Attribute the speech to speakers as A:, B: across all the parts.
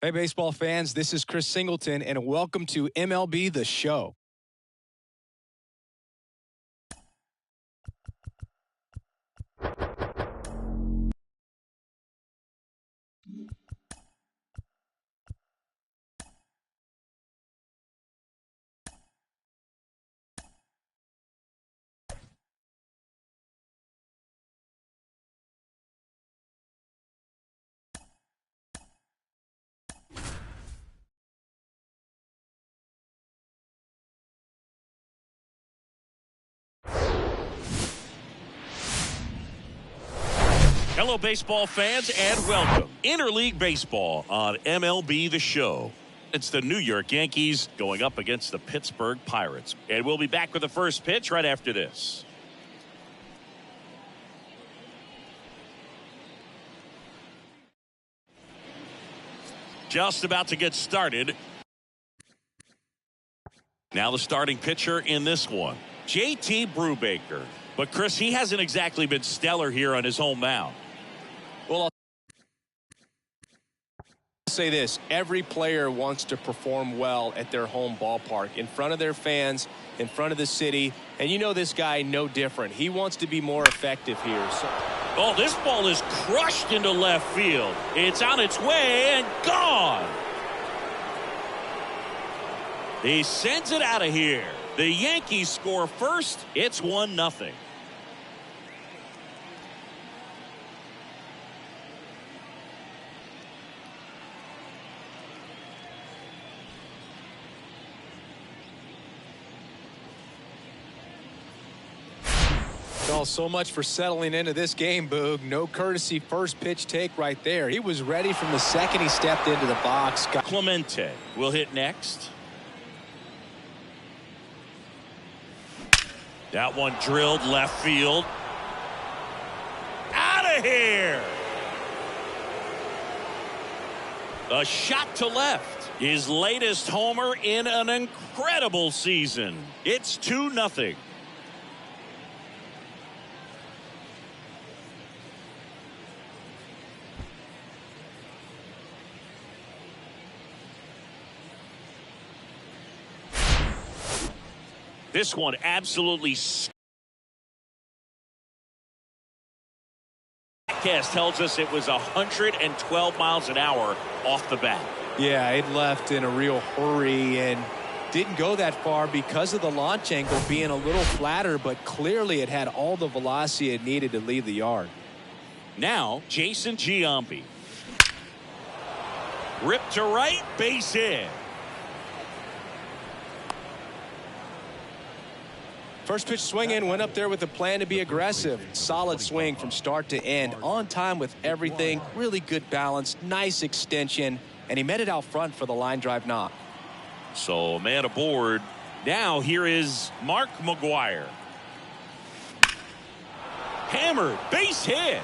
A: Hey, baseball fans, this is Chris Singleton, and welcome to MLB The Show.
B: Hello, baseball fans, and welcome. Interleague Baseball on MLB The Show. It's the New York Yankees going up against the Pittsburgh Pirates. And we'll be back with the first pitch right after this. Just about to get started. Now the starting pitcher in this one, JT Brubaker. But, Chris, he hasn't exactly been stellar here on his home mound.
A: Well, I'll say this. Every player wants to perform well at their home ballpark, in front of their fans, in front of the city. And you know this guy no different. He wants to be more effective here.
B: Oh, this ball is crushed into left field. It's on its way and gone. He sends it out of here. The Yankees score first. It's 1-0.
A: Well, so much for settling into this game, Boog. No courtesy first pitch take right there. He was ready from the second he stepped into the box.
B: Clemente will hit next. That one drilled left field. Out of here. A shot to left. His latest homer in an incredible season. It's 2-0. This one absolutely. Forecast tells us it was 112 miles an hour off the bat.
A: Yeah, it left in a real hurry and didn't go that far because of the launch angle being a little flatter, but clearly it had all the velocity it needed to leave the yard.
B: Now, Jason Giambi. Ripped to right, base hit.
A: First pitch swinging, went up there with a plan to be aggressive. Solid swing from start to end. On time with everything. Really good balance. Nice extension. And he met it out front for the line drive knock.
B: So, man aboard. Now, here is Mark McGwire. Hammered. Base hit.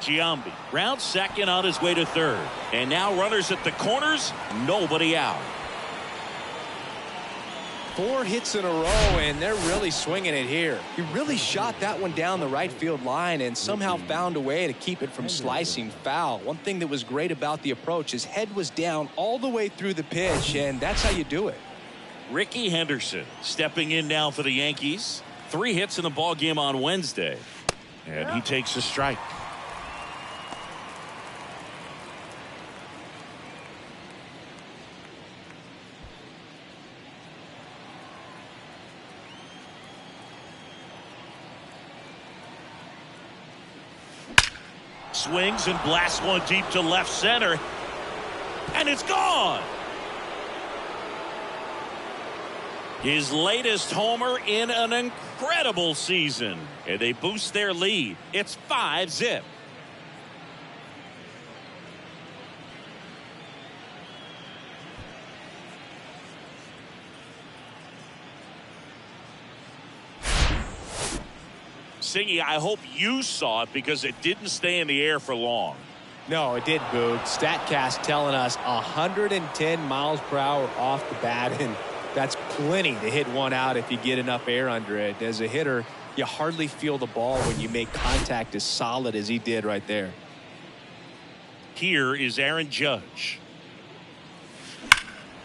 B: Giambi round second on his way to third. And now runners at the corners. Nobody out.
A: 4 hits in a row, and they're really swinging it here. He really shot that one down the right field line and somehow found a way to keep it from slicing foul. One thing that was great about the approach, his head was down all the way through the pitch, and that's how you do it.
B: Ricky Henderson stepping in now for the Yankees. 3 hits in the ball game on Wednesday, and he takes a strike. Swings and blasts one deep to left center. And it's gone. His latest homer in an incredible season. And they boost their lead. It's 5-0. Singy, I hope you saw it because it didn't stay in the air for long.
A: No, it didn't, Boog. StatCast telling us 110 miles per hour off the bat, and that's plenty to hit one out if you get enough air under it. As a hitter, you hardly feel the ball when you make contact as solid as he did right there.
B: Here is Aaron Judge.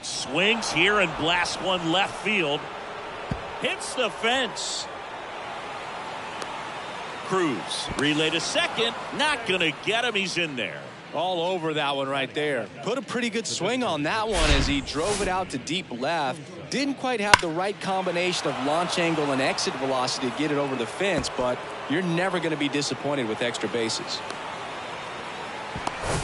B: Swings here and blasts one left field. Hits the fence. Cruz relay to second. Not going to get him. He's in there.
A: All over that one right there. Put a pretty good swing on that one as he drove it out to deep left. Didn't quite have the right combination of launch angle and exit velocity to get it over the fence, but you're never going to be disappointed with extra bases.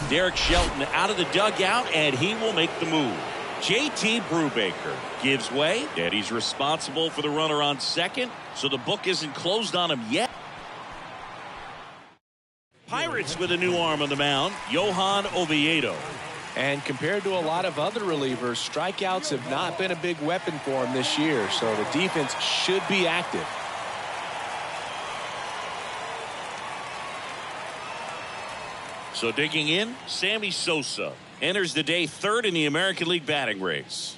B: Derek Shelton out of the dugout, and he will make the move. JT Brubaker gives way, and he's responsible for the runner on second, so the book isn't closed on him yet. Pirates with a new arm on the mound, Johan Oviedo.
A: And compared to a lot of other relievers, strikeouts have not been a big weapon for him this year, so the defense should be active.
B: So digging in, Sammy Sosa enters the day third in the American League batting race.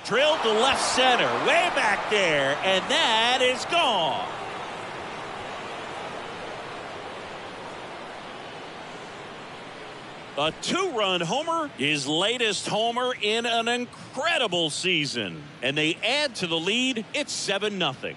B: Drilled to left center, way back there, and that is gone. A two-run homer, his latest homer in an incredible season. And they add to the lead. It's 7-0.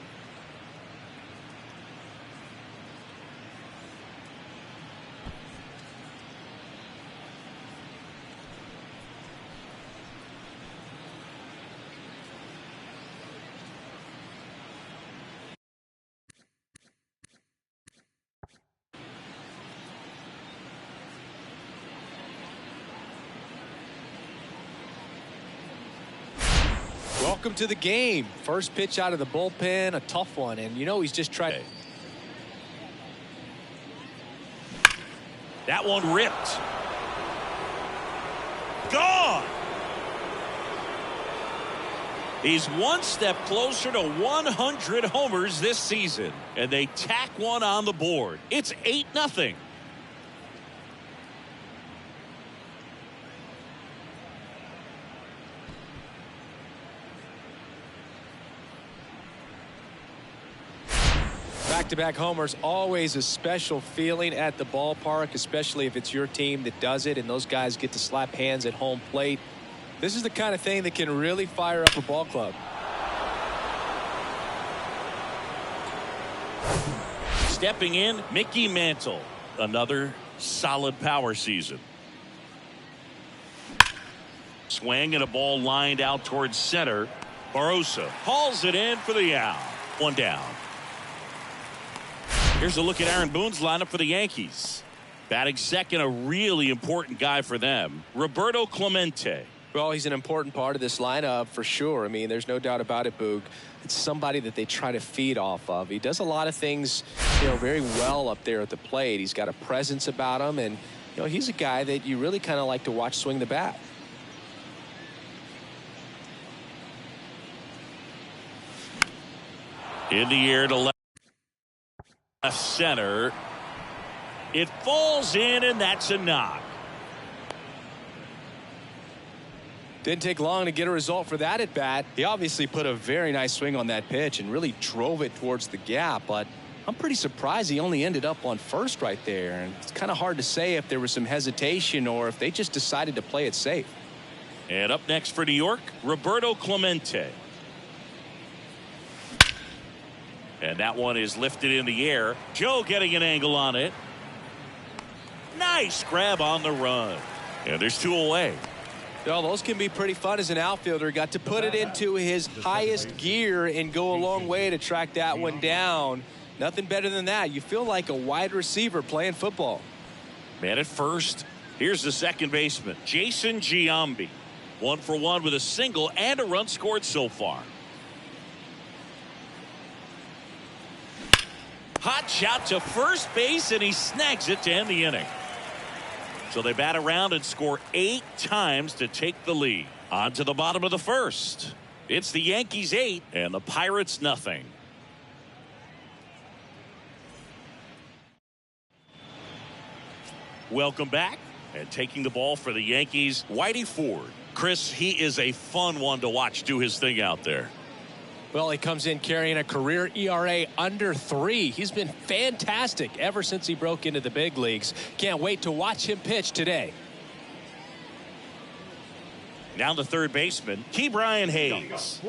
A: Welcome to the game. First pitch out of the bullpen, a tough one, and you know he's just trying.
B: That one ripped. Gone. He's one step closer to 100 homers this season, and they tack one on the board. It's 8-0.
A: Back-to-back homers, always a special feeling at the ballpark, especially if it's your team that does it and those guys get to slap hands at home plate. This is the kind of thing that can really fire up a ball club.
B: Stepping in, Mickey Mantle. Another solid power season. Swing and a ball lined out towards center. Barossa hauls it in for the out. One down. Here's a look at Aaron Boone's lineup for the Yankees. Batting second, a really important guy for them, Roberto Clemente.
A: Well, he's an important part of this lineup for sure. I mean, there's no doubt about it, Boog. It's somebody that they try to feed off of. He does a lot of things, very well up there at the plate. He's got a presence about him, and, he's a guy that you really kind of like to watch swing the bat.
B: In the air to left center. It falls in, and that's a knock.
A: Didn't take long to get a result for that at bat. He obviously put a very nice swing on that pitch and really drove it towards the gap, but I'm pretty surprised he only ended up on first right there. And it's kind of hard to say if there was some hesitation or if they just decided to play it safe.
B: And up next for New York, Roberto Clemente. And that one is lifted in the air. Joe getting an angle on it. Nice grab on the run. And there's two away.
A: Well, those can be pretty fun as an outfielder. Got to put it into his highest gear and go a long way to track that one down. Nothing better than that. You feel like a wide receiver playing football.
B: Man at first. Here's the second baseman, Jason Giambi. 1 for 1 with a single and a run scored so far. Hot shot to first base, and he snags it to end the inning. So they bat around and score 8 times to take the lead. On to the bottom of the first. It's the Yankees 8 and the Pirates nothing. Welcome back. And taking the ball for the Yankees, Whitey Ford. Chris, he is a fun one to watch do his thing out there.
A: Well, he comes in carrying a career ERA under 3. He's been fantastic ever since he broke into the big leagues. Can't wait to watch him pitch today.
B: Now the third baseman, Brian Hayes.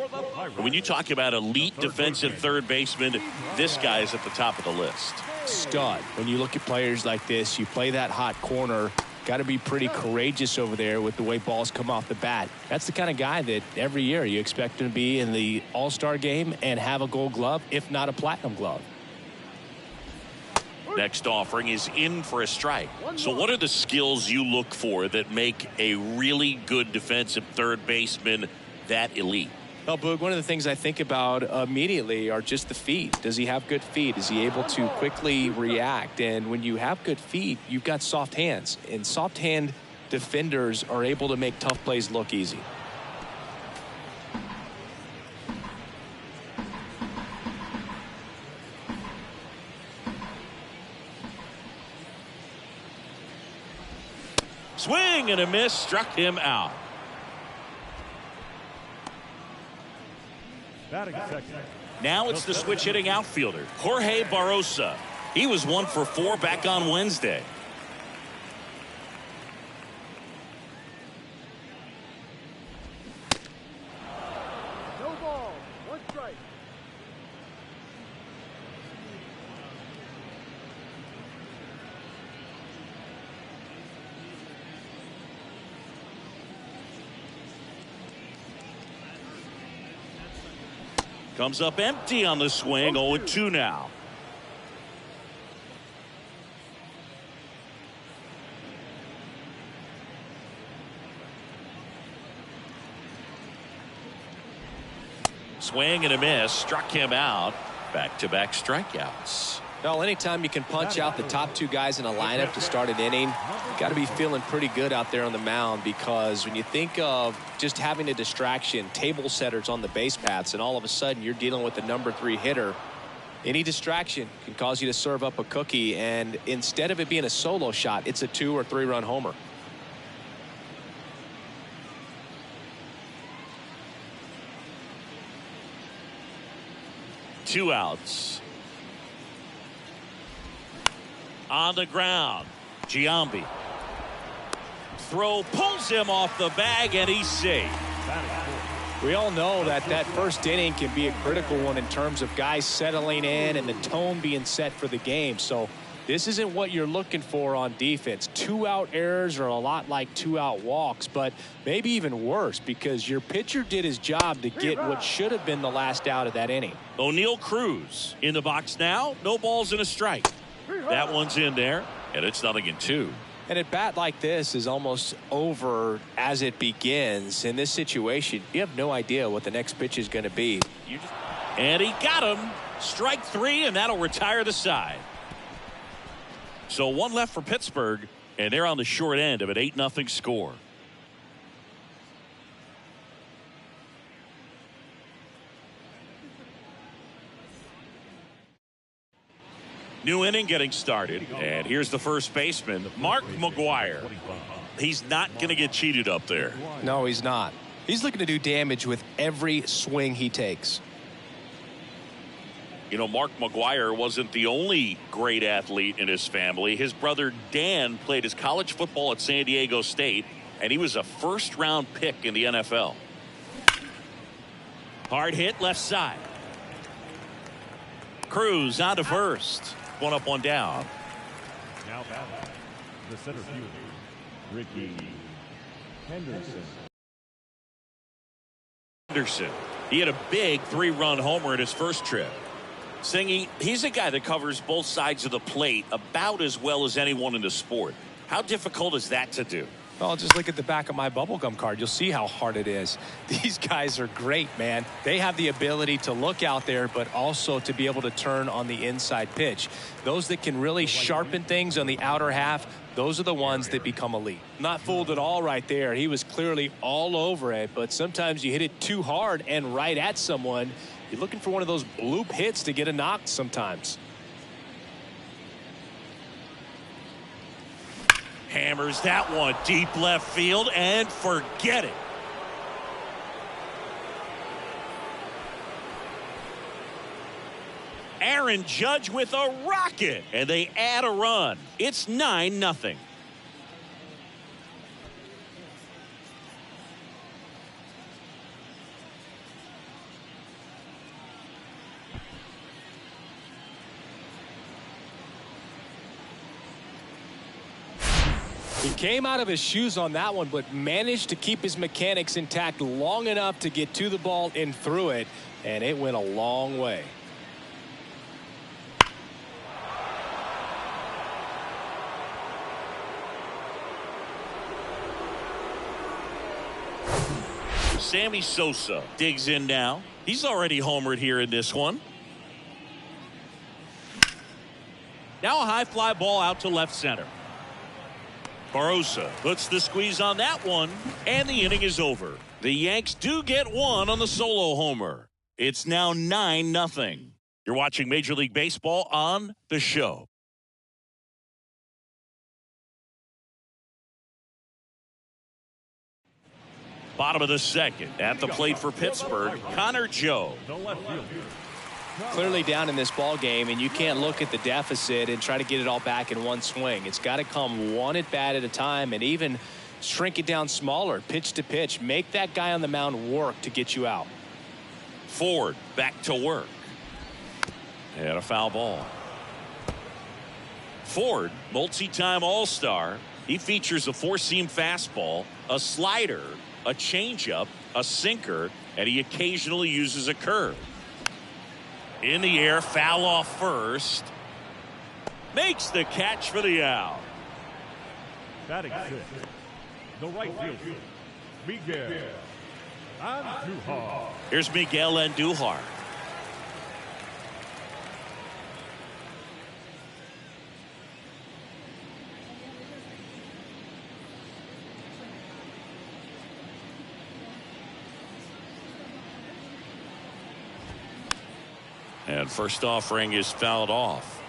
B: When you talk about elite defensive third baseman, this guy's at the top of the list.
A: Stud. When you look at players like this, you play that hot corner. Got to be pretty courageous over there with the way balls come off the bat. That's the kind of guy that every year you expect him to be in the All-Star game and have a Gold Glove, if not a Platinum Glove.
B: Next offering is in for a strike. So what are the skills you look for that make a really good defensive third baseman that elite?
A: Well, Boog, one of the things I think about immediately are just the feet. Does he have good feet? Is he able to quickly react? And when you have good feet, you've got soft hands. And soft hand defenders are able to make tough plays look easy.
B: Swing and a miss, struck him out. Now it's the switch hitting outfielder, Jorge Barrosa. He was 1 for 4 back on Wednesday.
C: No ball, 1 strike.
B: Comes up empty on the swing, 0-2 now. Swing and a miss, struck him out. Back-to-back strikeouts.
A: Well, anytime you can punch out the top 2 guys in a lineup to start an inning, you got to be feeling pretty good out there on the mound, because when you think of just having a distraction, table setters on the base paths, and all of a sudden you're dealing with the number 3 hitter, any distraction can cause you to serve up a cookie, and instead of it being a solo shot, it's a 2 or 3 run homer.
B: Two outs. On the ground, Giambi. Throw pulls him off the bag, and he's safe.
A: We all know that that first inning can be a critical one in terms of guys settling in and the tone being set for the game. So this isn't what you're looking for on defense. 2-out errors are a lot like 2-out walks, but maybe even worse, because your pitcher did his job to get what should have been the last out of that inning.
B: O'Neal Cruz in the box now. No balls and a strike. That one's in there, and it's 0-2.
A: And a bat like this is almost over as it begins. In this situation, you have no idea what the next pitch is going to be.
B: And he got him. Strike 3, and that'll retire the side. So 1 left for Pittsburgh, and they're on the short end of an 8-0 score. New inning getting started, and here's the first baseman, Mark McGwire. He's not going to get cheated up there.
A: No, he's not. He's looking to do damage with every swing he takes.
B: You know, Mark McGwire wasn't the only great athlete in his family. His brother Dan played his college football at San Diego State, and he was a first-round pick in the NFL. Hard hit left side. Cruz on to first. 1 up, 1 down.
C: Now batting, the center fielder, Ricky Henderson.
B: He had a big 3-run homer in his first trip. Saying he's a guy that covers both sides of the plate about as well as anyone in the sport. How difficult is that to do?
A: Well, just look at the back of my bubblegum card. You'll see how hard it is. These guys are great, man. They have the ability to look out there, but also to be able to turn on the inside pitch. Those that can really sharpen things on the outer half, those are the ones that become elite. Not fooled at all right there. He was clearly all over it, but sometimes you hit it too hard and right at someone. You're looking for one of those bloop hits to get a knock sometimes.
B: Hammers that one deep left field, and forget it. Aaron Judge with a rocket, and they add a run. It's 9-0.
A: He came out of his shoes on that one, but managed to keep his mechanics intact long enough to get to the ball and through it, and it went a long way.
B: Sammy Sosa digs in now. He's already homered here in this one. Now a high fly ball out to left center. Barosa puts the squeeze on that one, and the inning is over. The Yanks do get one on the solo homer. It's now 9-0. You're watching Major League Baseball on The Show. Bottom of the second. At the plate for Pittsburgh, Connor Joe.
C: The left fielder.
A: Clearly down in this ball game, and you can't look at the deficit and try to get it all back in one swing. It's got to come one at bat at a time, and even shrink it down smaller, pitch to pitch. Make that guy on the mound work to get you out.
B: Ford back to work. And a foul ball. Ford, multi-time All-Star. He features a four-seam fastball, a slider, a changeup, a sinker, and he occasionally uses a curve. In the air, foul off first. Makes the catch for the out.
C: Batting sixth. The right fielder, Miguel Andujar.
B: Here's Miguel Andujar. And first offering is fouled off.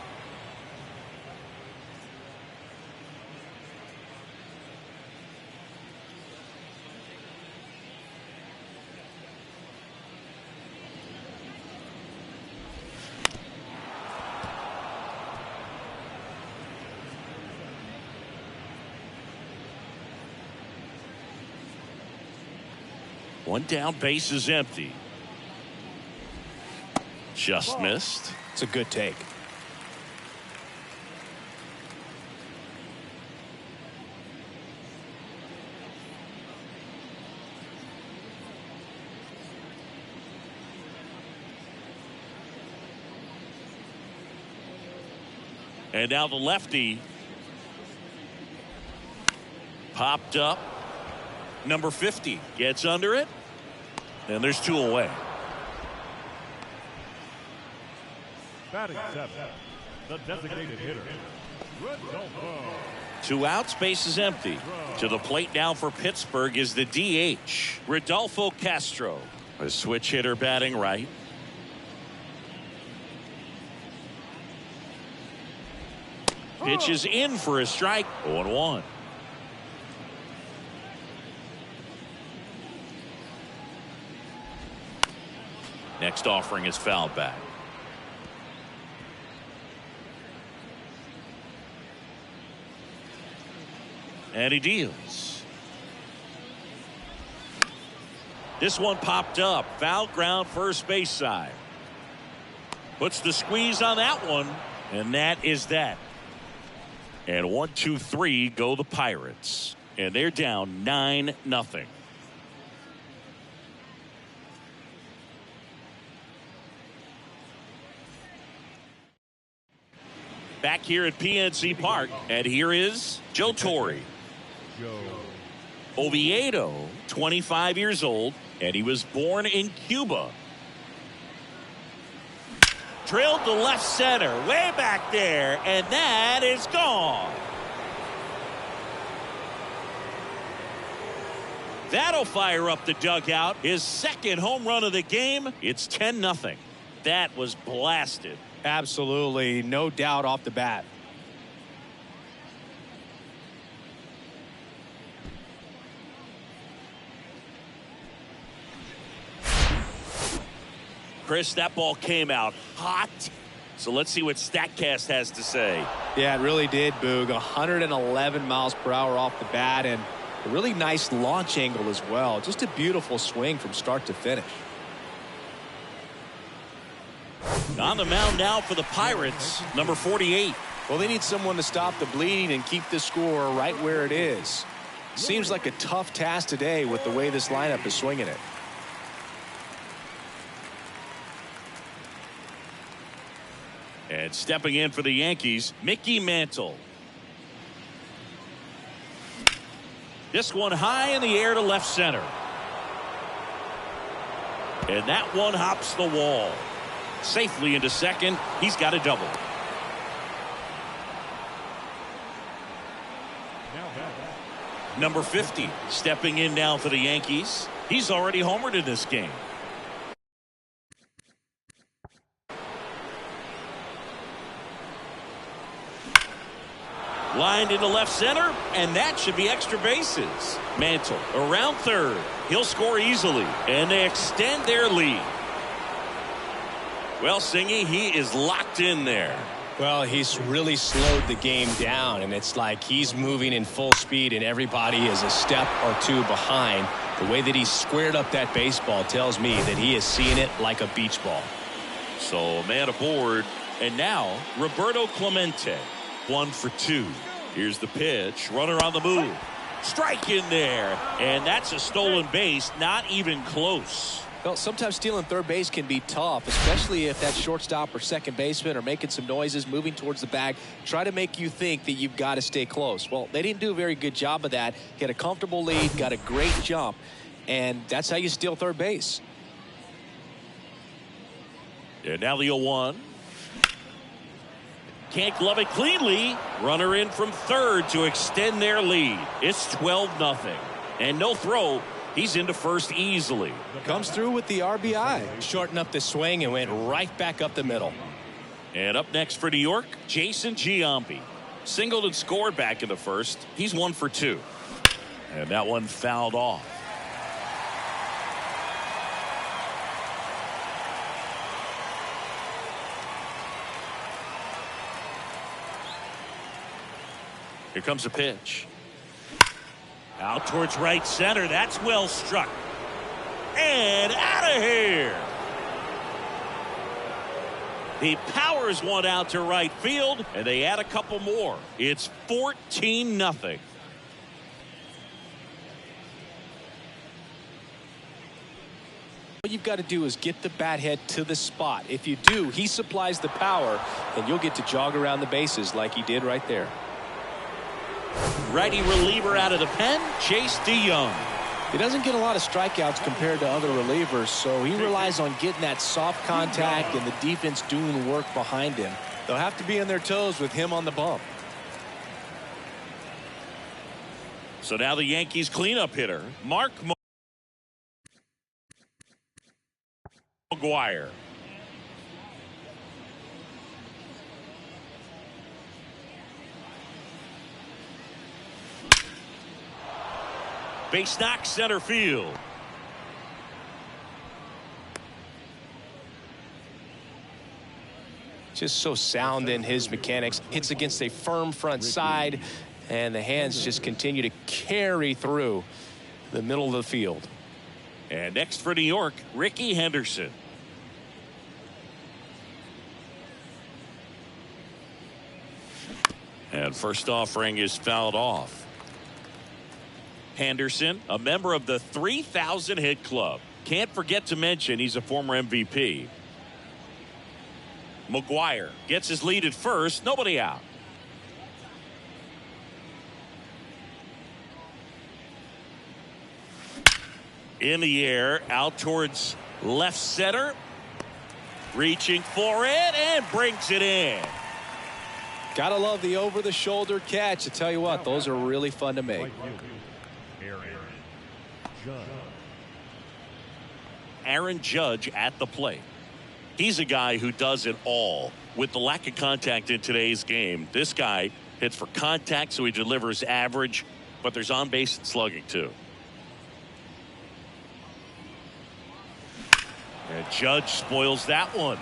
B: One down, base is empty. Just missed.
A: It's a good take.
B: And now the lefty popped up. Number 50 gets under it. And there's two away.
C: Batting seventh. The designated hitter, Rodolfo.
B: Two outs, base is empty. To the plate now for Pittsburgh is the DH, Rodolfo Castro. A switch hitter batting right. Pitch is in for a strike. 0-1. Next offering is fouled back. And he deals. This one popped up. Foul ground, first base side. Puts the squeeze on that one. And that is that. And 1-2-3 go the Pirates. And they're down 9-0. Back here at PNC Park. And here is Joe Torre. Oviedo, 25 years old, and he was born in Cuba. Drilled to left center, way back there, and that is gone. That'll fire up the dugout. His second home run of the game. It's 10-0. That was blasted.
A: Absolutely, no doubt off the bat.
B: Chris, that ball came out hot So let's see what StatCast has to say.
A: Yeah, it really did, Boog. 111 miles per hour off the bat, and a really nice launch angle as well. Just a beautiful swing from start to finish.
B: On the mound now for the Pirates, number 48.
A: Well, they need someone to stop the bleeding and keep the score right where it is. Seems like a tough task today with the way this lineup is swinging it.
B: And stepping in for the Yankees, Mickey Mantle. This one high in the air to left center. And that one hops the wall. Safely into second. He's got a double. Number 50 stepping in now for the Yankees. He's already homered in this game. Lined into left center, and that should be extra bases. Mantle around third. He'll score easily, and they extend their lead. Well, Singy, he is locked in there.
A: Well, he's really slowed the game down, and it's like he's moving in full speed, and everybody is a step or two behind. The way that he squared up that baseball tells me that he is seeing it like a beach ball.
B: So, man aboard, and now Roberto Clemente. 1 for 2. Here's the pitch. Runner on the move. Strike in there. And that's a stolen base. Not even close.
A: Well, sometimes stealing third base can be tough, especially if that shortstop or second baseman are making some noises, moving towards the bag, try to make you think that you've got to stay close. Well, they didn't do a very good job of that. Get a comfortable lead, got a great jump, and that's how you steal third base.
B: And now the 0-1. Can't glove it cleanly. Runner in from third to extend their lead. It's 12-0. And no throw. He's into first easily.
A: Comes through with the RBI. Shortened up the swing and went right back up the middle.
B: And up next for New York, Jason Giambi. Singled and scored back in the first. He's 1 for 2. And that one fouled off. Here comes a pitch. Out towards right center. That's well struck. And out of here. He powers one out to right field, and they add a couple more. It's 14-0.
A: What you've got to do is get the bat head to the spot. If you do, he supplies the power, and you'll get to jog around the bases like he did right there.
B: Righty reliever out of the pen, Chase DeYoung.
A: He doesn't get a lot of strikeouts compared to other relievers, so he relies on getting that soft contact and the defense doing work behind him. They'll have to be on their toes with him on the bump.
B: So now the Yankees cleanup hitter, Mark McGuire. Base knock center field.
A: Just so sound in his mechanics. Hits against a firm front side, and the hands just continue to carry through the middle of the field.
B: And next for New York, Ricky Henderson. And first offering is fouled off. Henderson, a member of the 3,000 hit club. Can't forget to mention he's a former MVP. McGuire gets his lead at first. Nobody out. In the air, out towards left center. Reaching for it and brings it in.
A: Gotta love the over-the-shoulder catch. I tell you what, those are really fun to make.
B: Aaron Judge at the plate. He's a guy who does it all. With the lack of contact in today's game, this guy hits for contact, so he delivers average, but there's on-base and slugging too. And Judge spoils that one.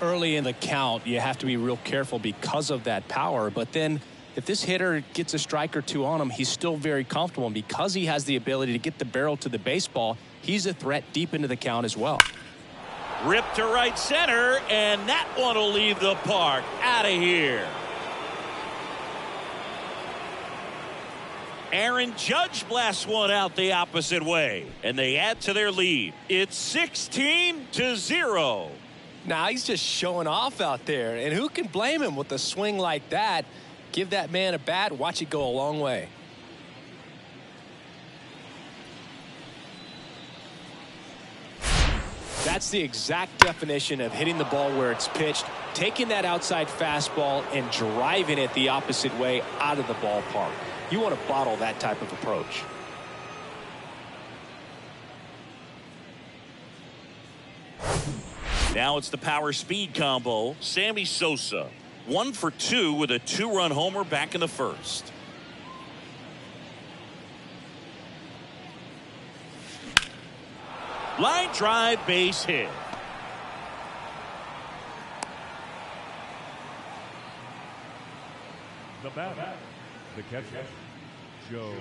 A: Early in the count, you have to be real careful because of that power. But then if this hitter gets a strike or two on him, he's still very comfortable. And because he has the ability to get the barrel to the baseball, he's a threat deep into the count as well.
B: Ripped to right center, and that one will leave the park. Out of here. Aaron Judge blasts one out the opposite way, and they add to their lead. It's 16-0.
A: Now he's just showing off out there, and who can blame him with a swing like that? Give that man a bat, watch it go a long way. That's the exact definition of hitting the ball where it's pitched, taking that outside fastball and driving it the opposite way out of the ballpark. You want to bottle that type of approach.
B: Now it's the power speed combo. Sammy Sosa, 1 for 2 with a 2-run homer back in the first. Line drive, base hit.
C: The batter, the catcher, Joe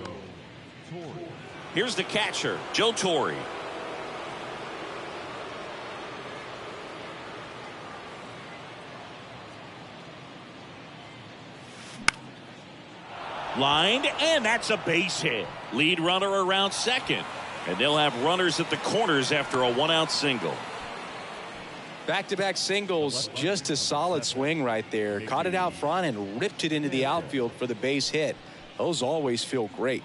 C: Torre.
B: Here's the catcher, Joe Torre. Lined, and that's a base hit. Lead runner around second. And they'll have runners at the corners after a 1-out single.
A: Back-to-back singles, just a solid swing right there. Caught it out front and ripped it into the outfield for the base hit. Those always feel great.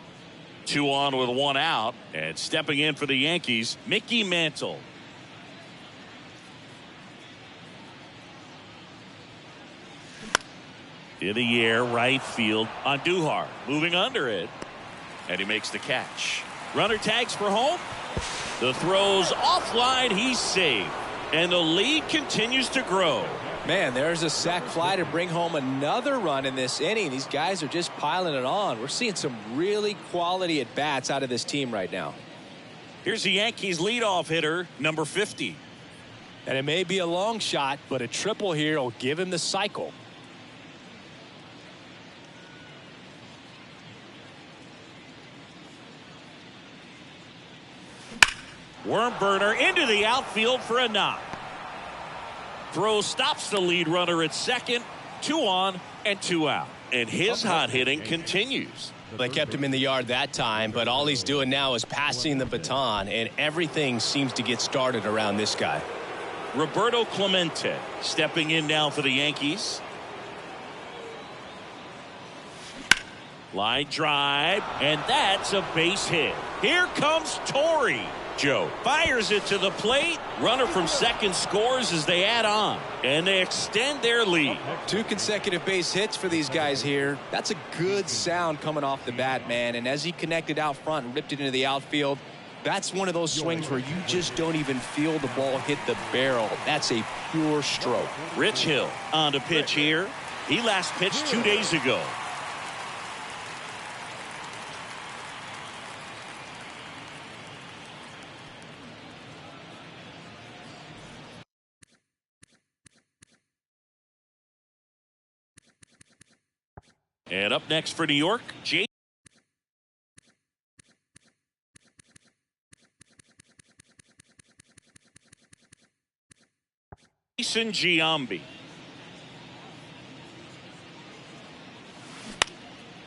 B: 2 on with 1 out, and stepping in for the Yankees, Mickey Mantle. In the air, right field, Andujar moving under it, and he makes the catch. Runner tags for home. The throw's offline. He's saved. And the lead continues to grow.
A: Man, there's a sac fly to bring home another run in this inning. These guys are just piling it on. We're seeing some really quality at-bats out of this team right now.
B: Here's the Yankees leadoff hitter, number 50.
A: And it may be a long shot, but a triple here will give him the cycle.
B: Worm burner into the outfield for a knock. Throw stops the lead runner at second. 2 on and 2 out. And his hot hitting continues.
A: They kept him in the yard that time, but all he's doing now is passing the baton, and everything seems to get started around this guy.
B: Roberto Clemente stepping in now for the Yankees. Line drive, and that's a base hit. Here comes Torre. Joe fires it to the plate. Runner from second scores as they add on, and they extend their lead.
A: 2 consecutive base hits for these guys here. That's a good sound coming off the bat, man. And as he connected out front and ripped it into the outfield, that's one of those swings where you just don't even feel the ball hit the barrel. That's a pure stroke.
B: Rich Hill on to pitch here. He last pitched 2 days ago. And up next for New York, Jason Giambi.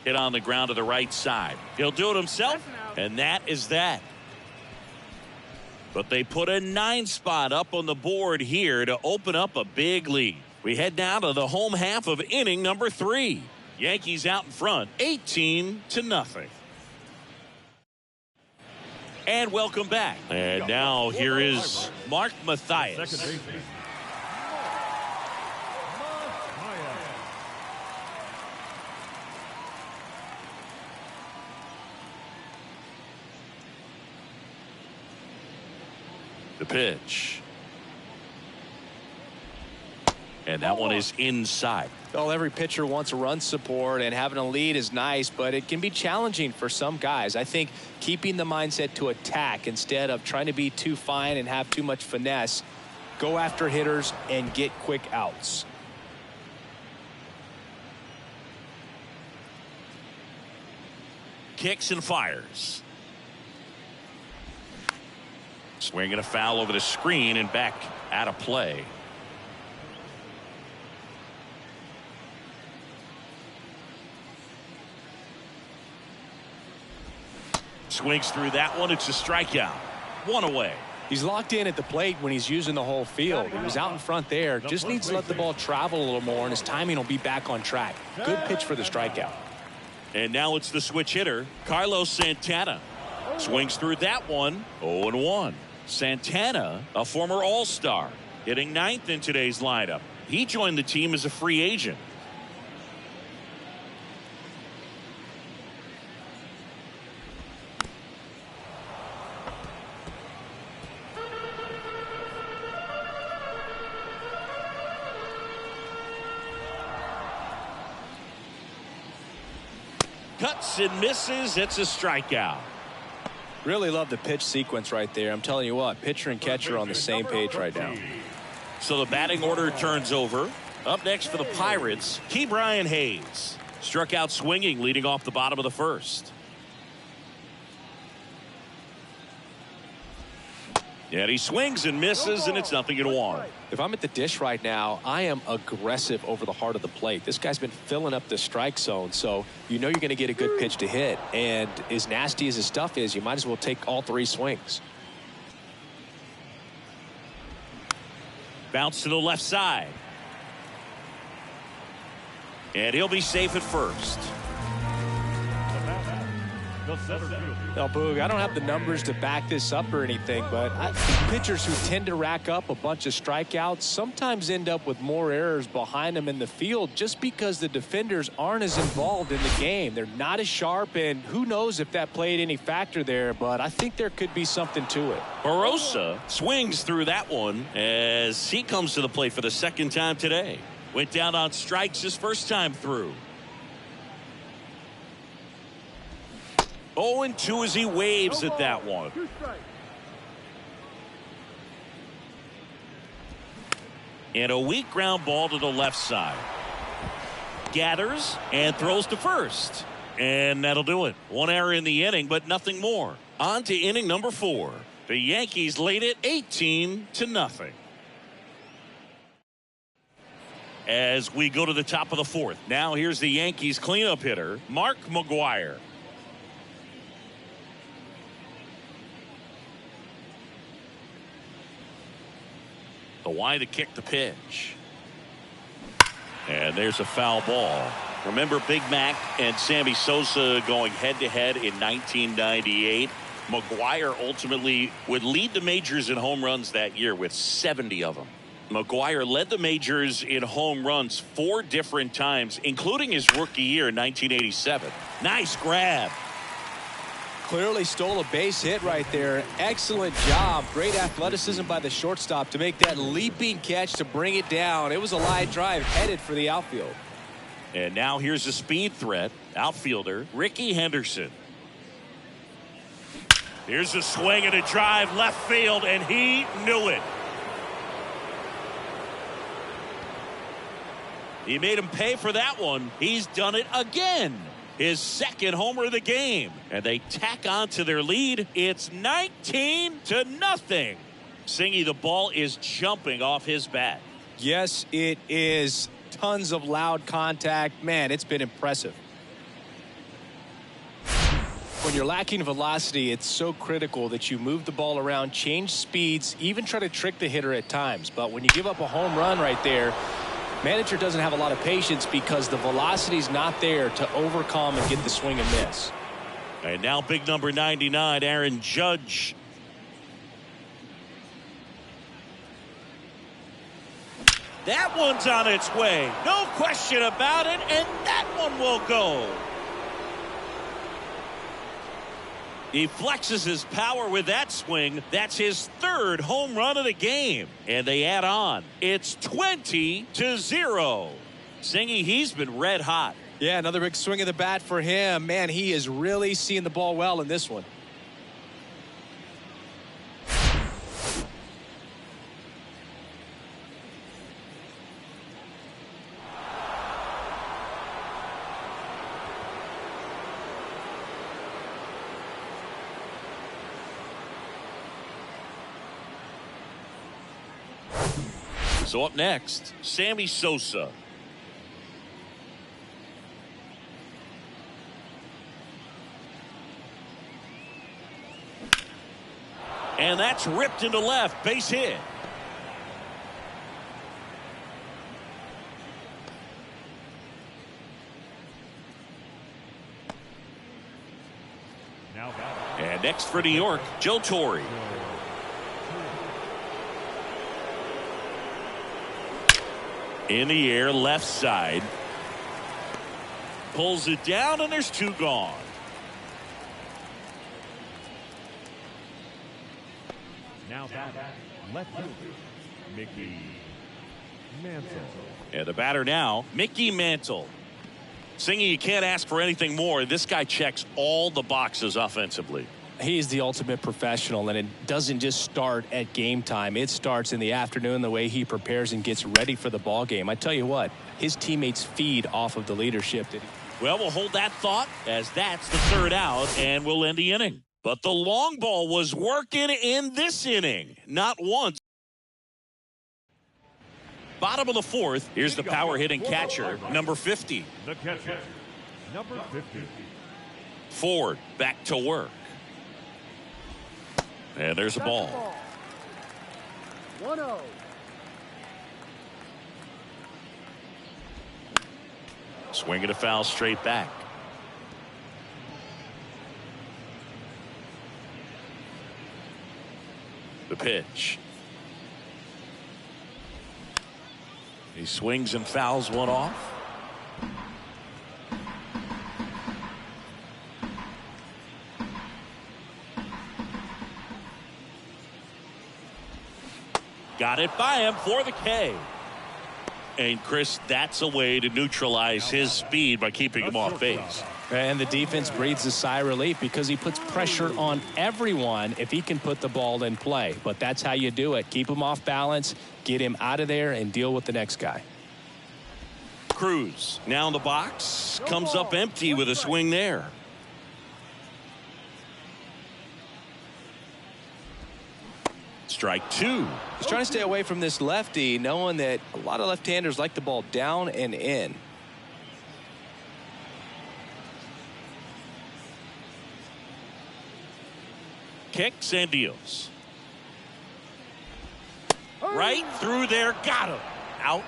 B: Hit on the ground to the right side. He'll do it himself, and that is that. But they put a 9 spot up on the board here to open up a big lead. We head now to the home half of inning number 3. Yankees out in front, 18-0. And welcome back. And now here is Mark Mathias. The pitch. And that one is inside.
A: Well, every pitcher wants a run support, and having a lead is nice, but it can be challenging for some guys. I think keeping the mindset to attack instead of trying to be too fine and have too much finesse go after hitters, and get quick outs.
B: Kicks and fires. Swinging a foul over the screen and back out of play. Swings through that one. It's a strikeout. One away.
A: He's locked in at the plate when he's using the whole field. He was out in front there. Just needs to let the ball travel a little more, and his timing will be back on track. Good pitch for the strikeout.
B: And now it's the switch hitter, Carlos Santana. Swings through that one. 0-1. Santana, a former All-Star, hitting 9th in today's lineup. He joined the team as a free agent. Cuts and misses. It's a strikeout.
A: Really love the pitch sequence right there. I'm telling you what, pitcher and catcher are on the same page right now.
B: So the batting order turns over. Up next for the Pirates, Ke'Bryan Hayes. Struck out swinging, leading off the bottom of the first. And he swings and misses, and it's 0-1.
A: If I'm at the dish right now, I am aggressive over the heart of the plate. This guy's been filling up the strike zone, so you know you're going to get a good pitch to hit. And as nasty as his stuff is, you might as well take all 3 swings.
B: Bounce to the left side. And he'll be safe at first.
A: Now, Boog, I don't have the numbers to back this up or anything, but I think pitchers who tend to rack up a bunch of strikeouts sometimes end up with more errors behind them in the field just because the defenders aren't as involved in the game. They're not as sharp, and who knows if that played any factor there, but I think there could be something to it.
B: Barossa swings through that one as he comes to the plate for the second time today. Went down on strikes his first time through. 0-2 as he waves at that one. And a weak ground ball to the left side. Gathers and throws to first. And that'll do it. One error in the inning, but nothing more. On to inning number 4. The Yankees lead it 18-0. As we go to the top of the 4th. Now here's the Yankees cleanup hitter, Mark McGwire. The Y to kick the pitch. And there's a foul ball. Remember Big Mac and Sammy Sosa going head-to-head in 1998. McGwire ultimately would lead the majors in home runs that year with 70 of them. McGwire led the majors in home runs 4 different times, including his rookie year in 1987. Nice grab.
A: Clearly stole a base hit right there. Excellent job. Great athleticism by the shortstop to make that leaping catch to bring it down. It was a line drive headed for the outfield.
B: And now here's a speed threat. Outfielder Ricky Henderson. Here's a swing and a drive left field, and he knew it. He made him pay for that one. He's done it again. His second homer of the game. And they tack on to their lead. It's 19-0. Singy, the ball is jumping off his bat.
A: Yes, it is. Tons of loud contact. Man, it's been impressive. When you're lacking velocity, it's so critical that you move the ball around, change speeds, even try to trick the hitter at times. But when you give up a home run right there, manager doesn't have a lot of patience because the velocity's not there to overcome and get the swing and miss.
B: And now big number 99, Aaron Judge. That one's on its way. No question about it, and that one will go. He flexes his power with that swing. That's his 3rd home run of the game. And they add on. It's 20-0. Singy, he's been red hot.
A: Yeah, another big swing of the bat for him. Man, he is really seeing the ball well in this one.
B: So up next, Sammy Sosa. And that's ripped into left, base hit. And next for New York, Joe Torre. In the air, left side. Pulls it down, and there's 2 gone.
C: Now back, left fielder, Mickey Mantle.
B: And the batter now, Mickey Mantle. Singy, you can't ask for anything more. This guy checks all the boxes offensively.
A: He's the ultimate professional, and it doesn't just start at game time. It starts in the afternoon, the way he prepares and gets ready for the ball game. I tell you what, his teammates feed off of the leadership.
B: Well, we'll hold that thought as that's the 3rd out, and we'll end the inning. But the long ball was working in this inning. Not once. Bottom of the 4th, here's the power hitting catcher, number 50.
C: The catcher, number 50.
B: Ford back to work. And there's a ball.
D: 1-0.
B: Swing and a foul straight back. The pitch. He swings and fouls one off. Got it by him for the K. And Chris, that's a way to neutralize his speed by keeping him off base.
A: And the defense breathes a sigh of relief because he puts pressure on everyone if he can put the ball in play. But that's how you do it. Keep him off balance, get him out of there, and deal with the next guy.
B: Cruz now in the box, comes up empty with a swing there. Strike 2.
A: He's trying to stay away from this lefty, knowing that a lot of left-handers like the ball down and in.
B: Kicks and deals. Right through there, got him. Out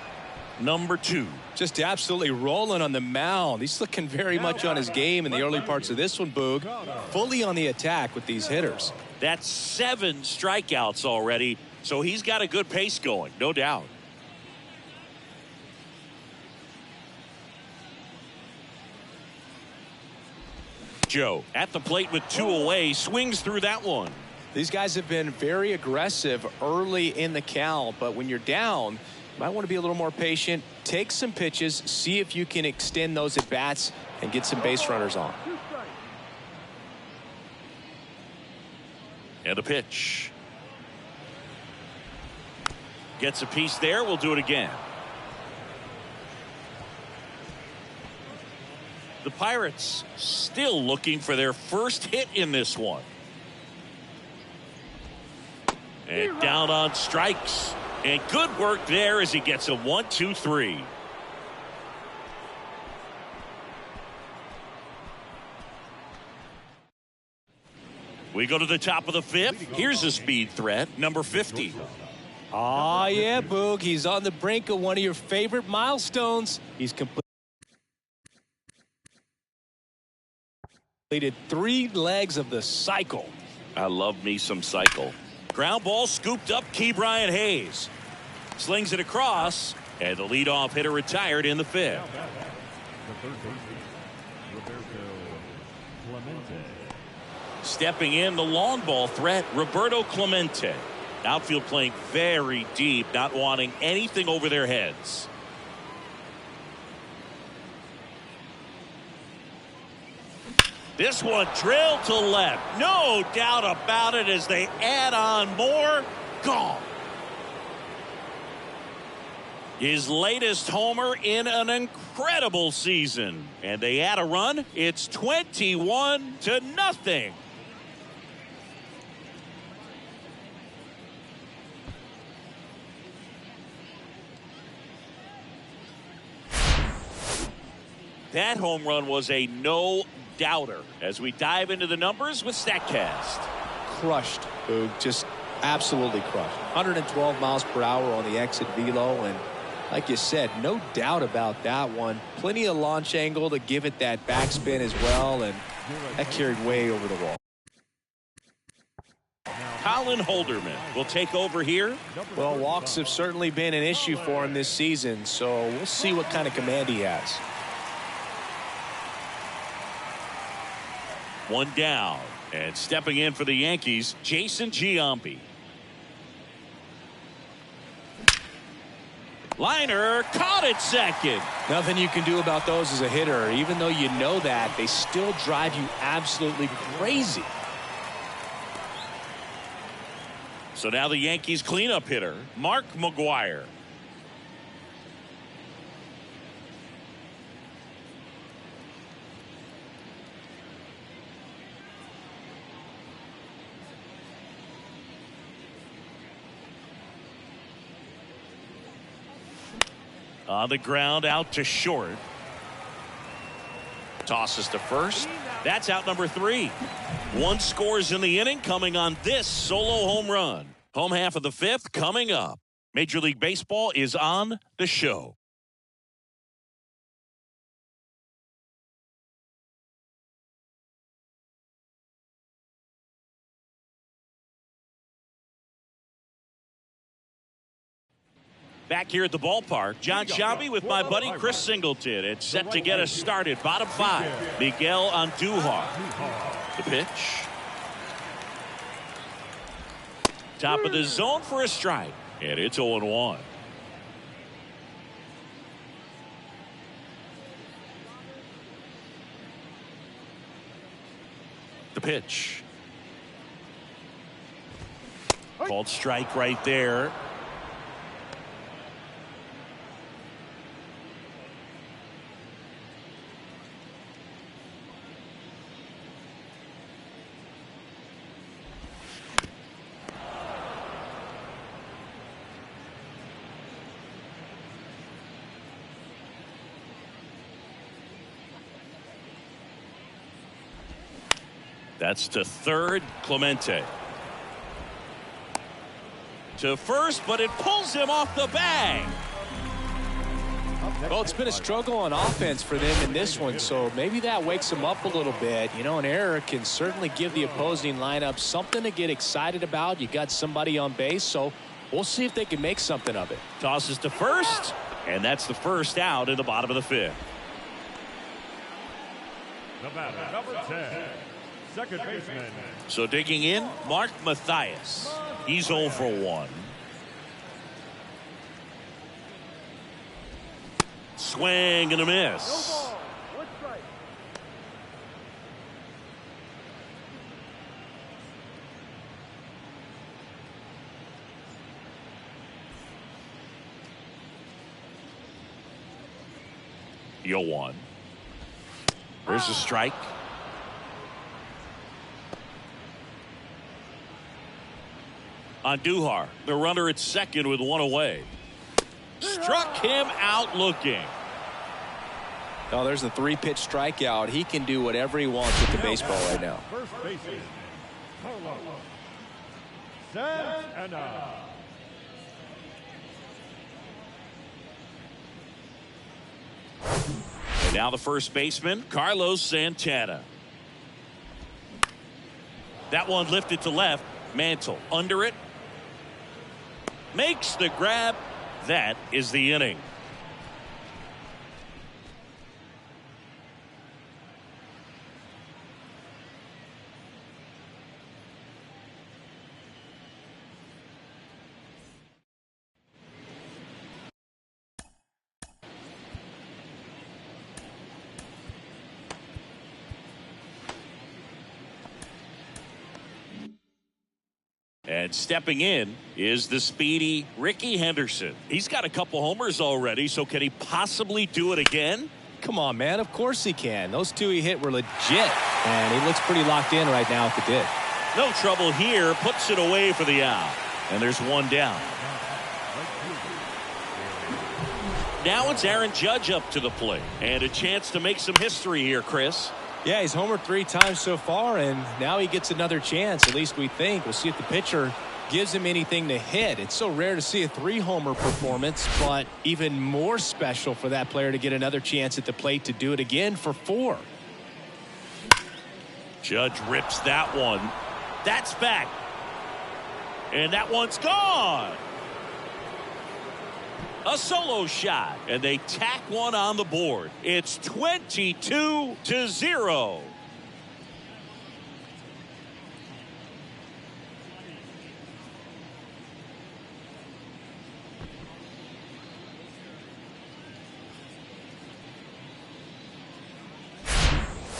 B: number 2.
A: Just absolutely rolling on the mound. He's looking very much on his game in the early parts of this one, Boog. Fully on the attack with these hitters.
B: That's 7 strikeouts already, so he's got a good pace going, no doubt. Joe at the plate with 2 away, swings through that one.
A: These guys have been very aggressive early in the count, but when you're down, you might want to be a little more patient. Take some pitches, see if you can extend those at bats and get some base runners on.
B: And a pitch. Gets a piece there. We'll do it again. The Pirates still looking for their first hit in this one. And down on strikes. And good work there as he gets a 1-2-3. We go to the top of the 5th. Here's a speed threat, number 50.
A: Oh, yeah, Boog. He's on the brink of one of your favorite milestones. He's completed 3 legs of the cycle.
B: I love me some cycle. Ground ball scooped up, Ke'Bryan Hayes. Slings it across, and the leadoff hitter retired in the 5th.
C: The third baseman, Roberto Clemente.
B: Stepping in, the long ball threat, Roberto Clemente. Outfield playing very deep, not wanting anything over their heads. This one drilled to left. No doubt about it as they add on more. Gone. His latest homer in an incredible season. And they add a run. It's 21-0. That home run was a no-doubter as we dive into the numbers with StatCast.
A: Crushed, Boog. Just absolutely crushed. 112 miles per hour on the exit velo, and like you said, no doubt about that one. Plenty of launch angle to give it that backspin as well, and that carried way over the wall.
B: Colin Holderman will take over here.
A: Well, walks have certainly been an issue for him this season, so we'll see what kind of command he has.
B: One down, and stepping in for the Yankees, Jason Giambi. Liner caught at second.
A: Nothing you can do about those as a hitter. Even though you know that, they still drive you absolutely crazy.
B: So now the Yankees cleanup hitter, Mark McGwire. On the ground, out to short. Tosses to first. That's out number 3. 1 scores in the inning, coming on this solo home run. Home half of the 5th coming up. Major League Baseball is on the show. Back here at the ballpark, John Shabby with my buddy Chris Singleton. It's set to get us started. Bottom 5, Miguel Andujar. The pitch. Top of the zone for a strike. And it's 0-1. The pitch. Called strike right there. That's to third, Clemente. To first, but it pulls him off the bag.
A: Well, it's been a struggle on offense for them in this one, so maybe that wakes them up a little bit. You know, an error can certainly give the opposing lineup something to get excited about. You got somebody on base, so we'll see if they can make something of it.
B: Tosses to first, and that's the first out in the bottom of the 5th.
C: The batter, number 10, second baseman.
B: So digging in, Mark Mathias. He's 0 for 1. Swing and a miss.
D: No ball. 1 strike.
B: Yo 1. There's a strike. Andujar, the runner at second with 1 away. Struck him out looking.
A: Oh, there's a 3-pitch strikeout. He can do whatever he wants with the baseball right now.
C: First baseman, Carlos Santana.
B: And now the first baseman, Carlos Santana. That one lifted to left. Mantle under it. Makes the grab. That is the inning. And stepping in is the speedy Ricky Henderson. He's got a couple homers already, so can he possibly do it again?
A: Come on, man. Of course he can. Those 2 he hit were legit, and he looks pretty locked in right now at the dig.
B: No trouble here. Puts it away for the out. And there's 1 down. Now it's Aaron Judge up to the plate. And a chance to make some history here, Chris.
A: Yeah, he's homered 3 times so far, and now he gets another chance, at least we think. We'll see if the pitcher gives him anything to hit. It's so rare to see a 3-homer performance, but even more special for that player to get another chance at the plate to do it again for 4.
B: Judge rips that one. That's back. And that one's gone. A solo shot, and they tack one on the board. It's 22-0.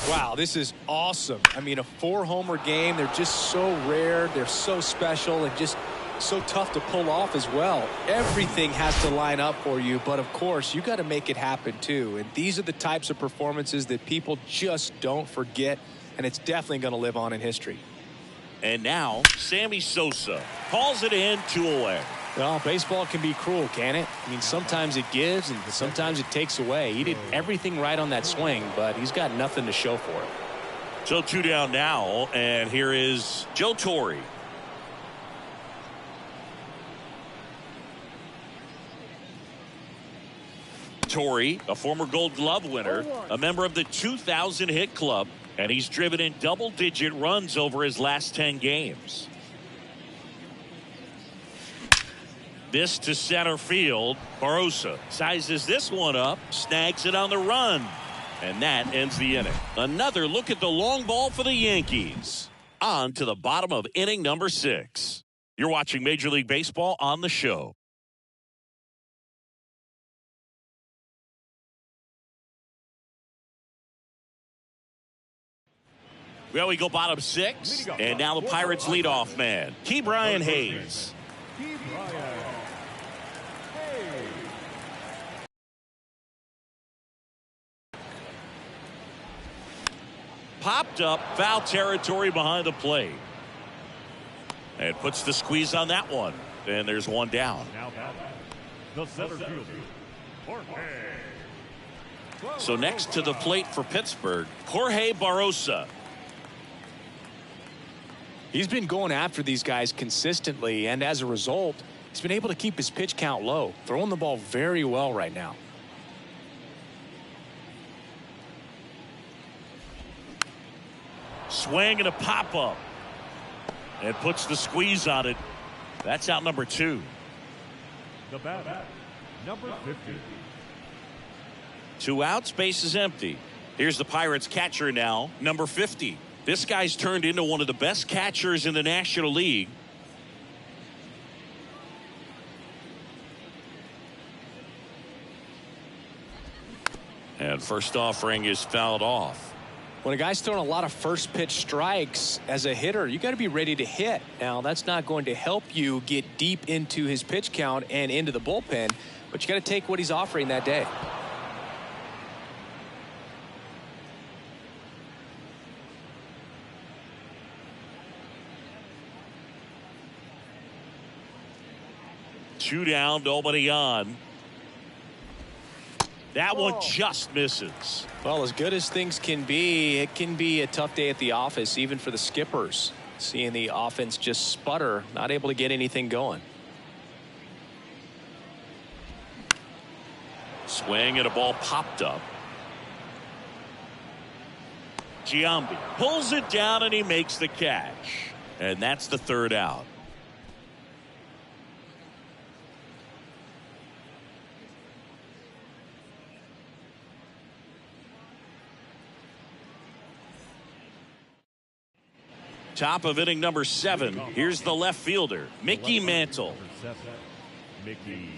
A: Wow, this is awesome. I mean, a 4-homer game. They're just so rare. They're so special and just so tough to pull off as well. Everything has to line up for you, but of course you got to make it happen too. And these are the types of performances that people just don't forget, and it's definitely going to live on in history.
B: And now Sammy Sosa calls it in 2 away.
A: Well, baseball can be cruel, can it? I mean, sometimes it gives and sometimes it takes away. He did everything right on that swing, but he's got nothing to show for it.
B: So 2 down now, and here is Joe Torre. Torre, a former Gold Glove winner, a member of the 2000 hit club, and he's driven in double-digit runs over his last 10 games. This to center field. Barosa sizes this one up, snags it on the run, and that ends the inning. Another look at the long ball for the Yankees. On to the bottom of inning number 6. You're watching Major League Baseball on the show. Well, we go bottom 6, and now the Pirates leadoff man, Ke'Bryan Hayes. Popped up, foul territory behind the plate. And puts the squeeze on that one. And there's one down.
C: Now the center fielder, Jorge.
B: So next to the plate for Pittsburgh, Jorge Barosa.
A: He's been going after these guys consistently, and as a result, he's been able to keep his pitch count low, throwing the ball very well right now.
B: Swing and a pop-up. And puts the squeeze on it. That's out number 2.
C: The batter, number 50.
B: 2 outs, base is empty. Here's the Pirates catcher now, number 50. This guy's turned into one of the best catchers in the National League. And first offering is fouled off.
A: When a guy's throwing a lot of first pitch strikes as a hitter, you got to be ready to hit. Now, that's not going to help you get deep into his pitch count and into the bullpen, but you got to take what he's offering that day.
B: Two down, nobody on. That one just misses.
A: Well, as good as things can be, it can be a tough day at the office, even for the skippers. Seeing the offense just sputter, not able to get anything going.
B: Swing and a ball popped up. Giambi pulls it down and he makes the catch. And that's the 3rd out. Top of inning number 7. Here's the left fielder, Mickey Mantle.
C: Mickey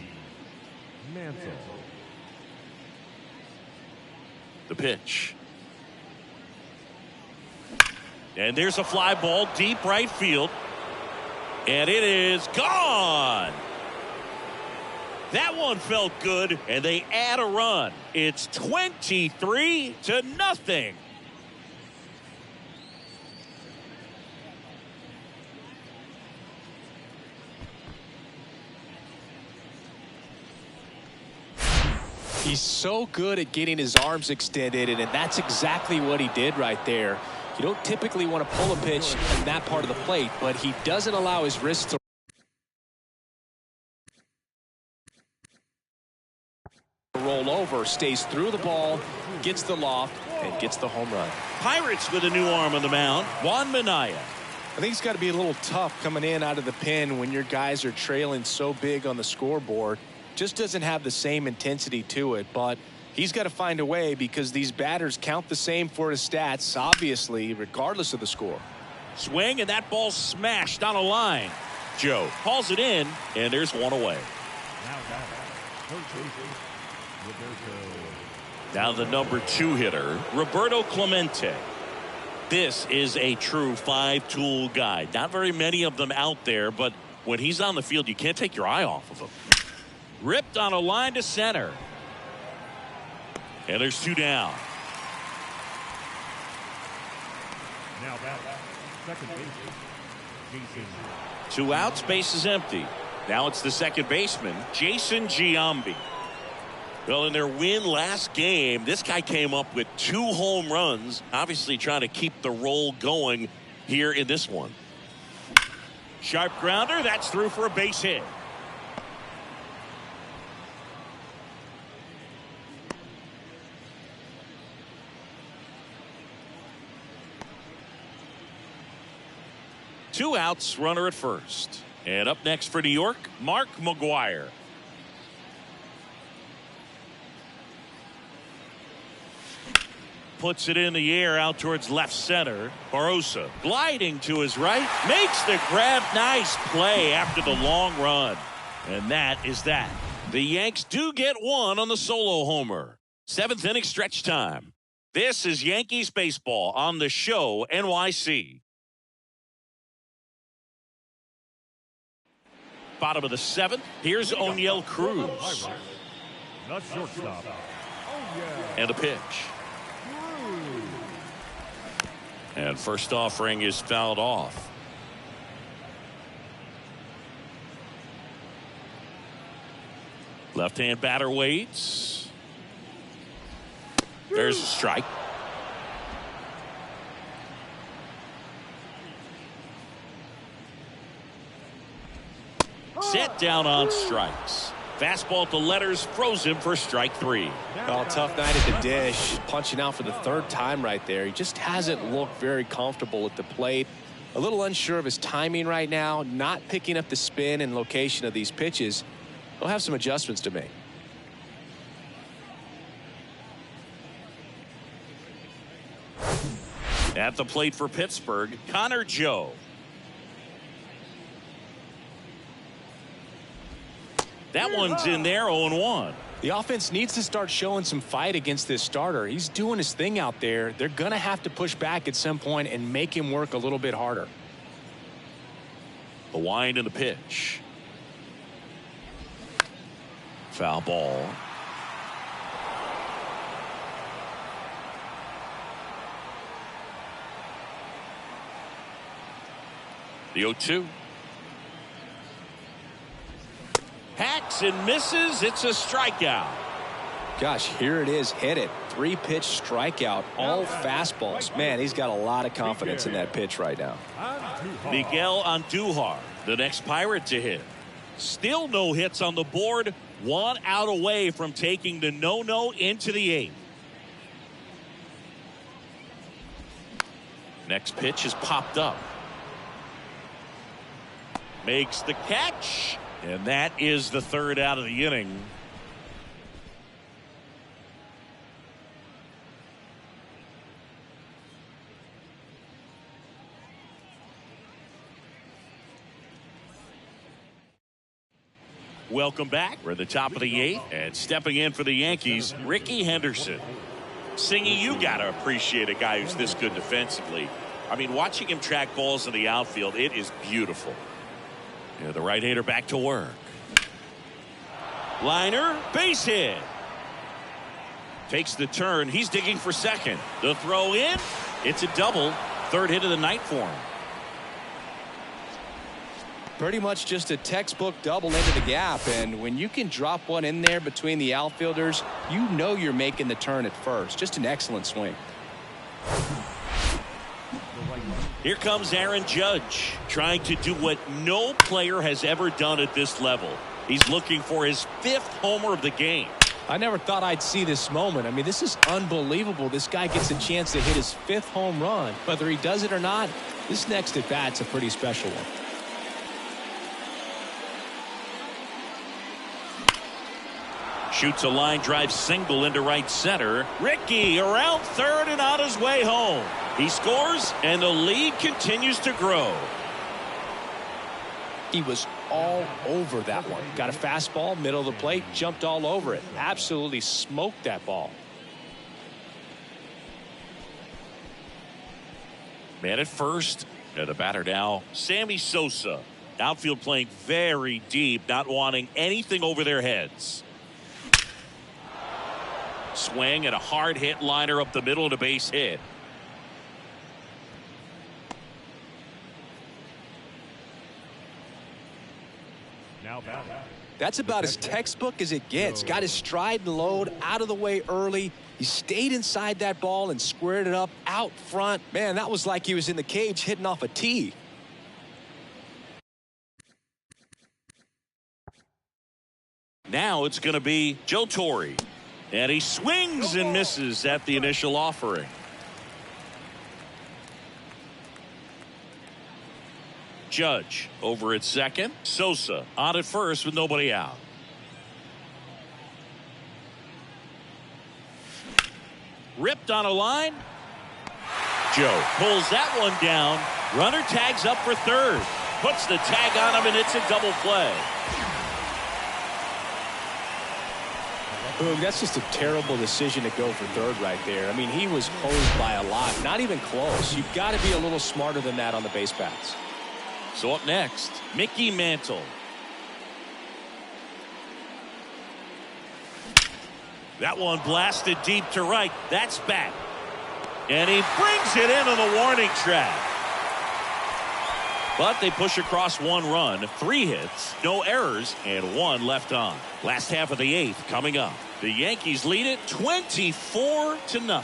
C: Mantle.
B: The pitch. And there's a fly ball deep right field. And it is gone. That one felt good, and they add a run. It's 23-0.
A: He's so good at getting his arms extended, and that's exactly what he did right there. You don't typically want to pull a pitch in that part of the plate, but he doesn't allow his wrist to roll over, stays through the ball, gets the loft, and gets the home run.
B: Pirates with a new arm on the mound, Juan Minaya.
A: I think it's got to be a little tough coming in out of the pen when your guys are trailing so big on the scoreboard. Just doesn't have the same intensity to it, but he's got to find a way because these batters count the same for his stats, obviously, regardless of the score.
B: Swing, and that ball smashed on a line. Joe calls it in, and there's one away. Now the number 2 hitter, Roberto Clemente. This is a true 5-tool guy. Not very many of them out there, but when he's on the field, you can't take your eye off of him. Ripped on a line to center. And there's 2 down.
C: Now back, second baseman, Jason.
B: 2 outs, base is empty. Now it's the second baseman, Jason Giambi. Well, in their win last game, this guy came up with 2 home runs, obviously trying to keep the roll going here in this one. Sharp grounder, that's through for a base hit. Two outs, runner at first. And up next for New York, Mark McGwire. Puts it in the air out towards left center. Barosa gliding to his right. Makes the grab. Nice play after the long run. And that is that. The Yanks do get one on the solo homer. 7th inning stretch time. This is Yankees baseball on the show NYC. Bottom of the 7th. Here's O'Neill Cruz.
C: The shortstop.
B: And a pitch. And first offering is fouled off. Left-hand batter waits. There's a strike. Set down on strikes. Fastball to letters, froze him for strike 3.
A: Well, tough night at the dish, punching out for the 3rd time right there. He just hasn't looked very comfortable at the plate. A little unsure of his timing right now, not picking up the spin and location of these pitches. He'll have some adjustments to make.
B: At the plate for Pittsburgh, Connor Joe. That one's in there, 0-1.
A: The offense needs to start showing some fight against this starter. He's doing his thing out there. They're going to have to push back at some point and make him work a little bit harder.
B: The wind and the pitch. Foul ball. The 0-2. Hacks and misses. It's a strikeout.
A: Gosh, here it is. Hit it. 3-pitch strikeout. All fastballs. Man, he's got a lot of confidence in that pitch right now.
B: Miguel Andujar, the next Pirate to hit. Still no hits on the board. 1 out away from taking the no-no into the 8th. Next pitch is popped up. Makes the catch. And that is the 3rd out of the inning. Welcome back. We're at the top of the 8th. And stepping in for the Yankees, Ricky Henderson. Singy, you got to appreciate a guy who's this good defensively. I mean, watching him track balls in the outfield, it is beautiful. Yeah, the right-hander back to work. Liner, base hit. Takes the turn. He's digging for second. The throw in. It's a double. 3rd hit of the night for him.
A: Pretty much just a textbook double into the gap, and when you can drop one in there between the outfielders, you know you're making the turn at first. Just an excellent swing.
B: Here comes Aaron Judge, trying to do what no player has ever done at this level. He's looking for his 5th homer of the game.
A: I never thought I'd see this moment. I mean, this is unbelievable. This guy gets a chance to hit his 5th home run. Whether he does it or not, this next at bat's a pretty special one.
B: Shoots a line drive single into right center. Ricky around third and on his way home. He scores, and the lead continues to grow.
A: He was all over that one. Got a fastball, middle of the plate, jumped all over it. Absolutely smoked that ball.
B: Man at first, and the batter now, Sammy Sosa. Outfield playing very deep, not wanting anything over their heads. Swing and a hard hit liner up the middle and a base hit.
A: That's about as textbook as it gets. Got his stride and load out of the way early. He stayed inside that ball and squared it up out front. Man, that was like he was in the cage hitting off a tee.
B: Now it's going to be Joe Torre. And he swings and misses at the initial offering. Judge over at second. Sosa on at first with nobody out. Ripped on a line. Joe pulls that one down. Runner tags up for third. Puts the tag on him, and it's a double play.
A: Boom, that's just a terrible decision to go for third right there. I mean, he was hosed by a lot. Not even close. You've got to be a little smarter than that on the base paths.
B: So up next, Mickey Mantle. That one blasted deep to right. That's back. And he brings it in on the warning track. But they push across 1 run, 3 hits, no errors, and 1 left on. Last half of the 8th coming up. The Yankees lead it 24-0.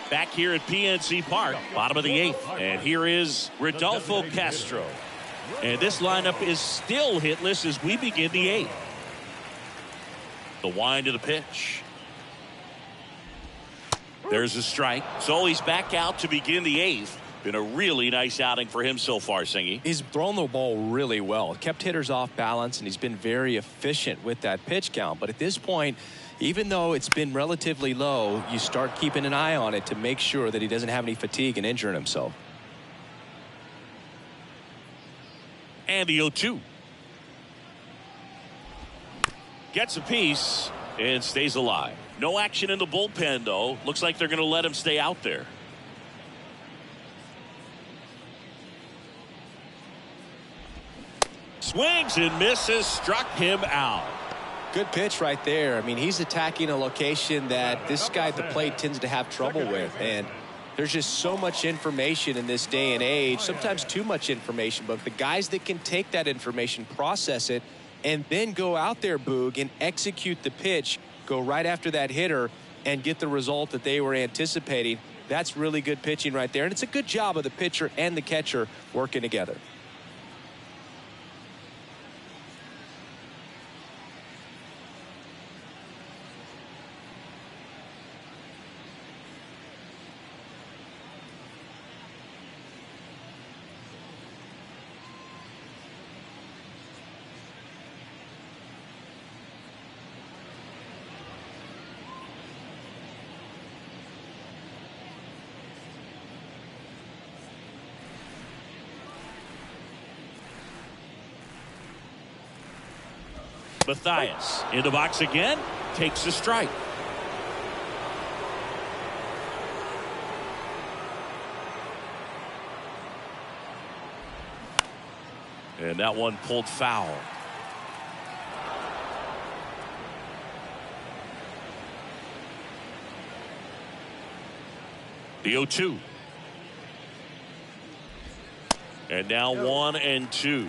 B: Back here at PNC Park, bottom of the 8th. And here is Rodolfo Castro. And this lineup is still hitless as we begin the 8th. The wind of the pitch. There's a strike. So he's back out to begin the 8th. Been a really nice outing for him so far, Singy.
A: He's thrown the ball really well. Kept hitters off balance, and he's been very efficient with that pitch count. But at this point, even though it's been relatively low, you start keeping an eye on it to make sure that he doesn't have any fatigue and injuring himself.
B: And the 0-2. Gets a piece and stays alive. No action in the bullpen, though. Looks like they're going to let him stay out there. Swings and misses, struck him out.
A: Good pitch right there. I mean, he's attacking a location that this guy at the plate tends to have trouble with. And there's just so much information in this day and age, sometimes too much information. But the guys that can take that information, process it, and then go out there, Boog, and execute the pitch, go right after that hitter and get the result that they were anticipating. That's really good pitching right there. And it's a good job of the pitcher and the catcher working together.
B: Mathias in the box again, takes a strike. And that one pulled foul. The 0-2. And now 1-2.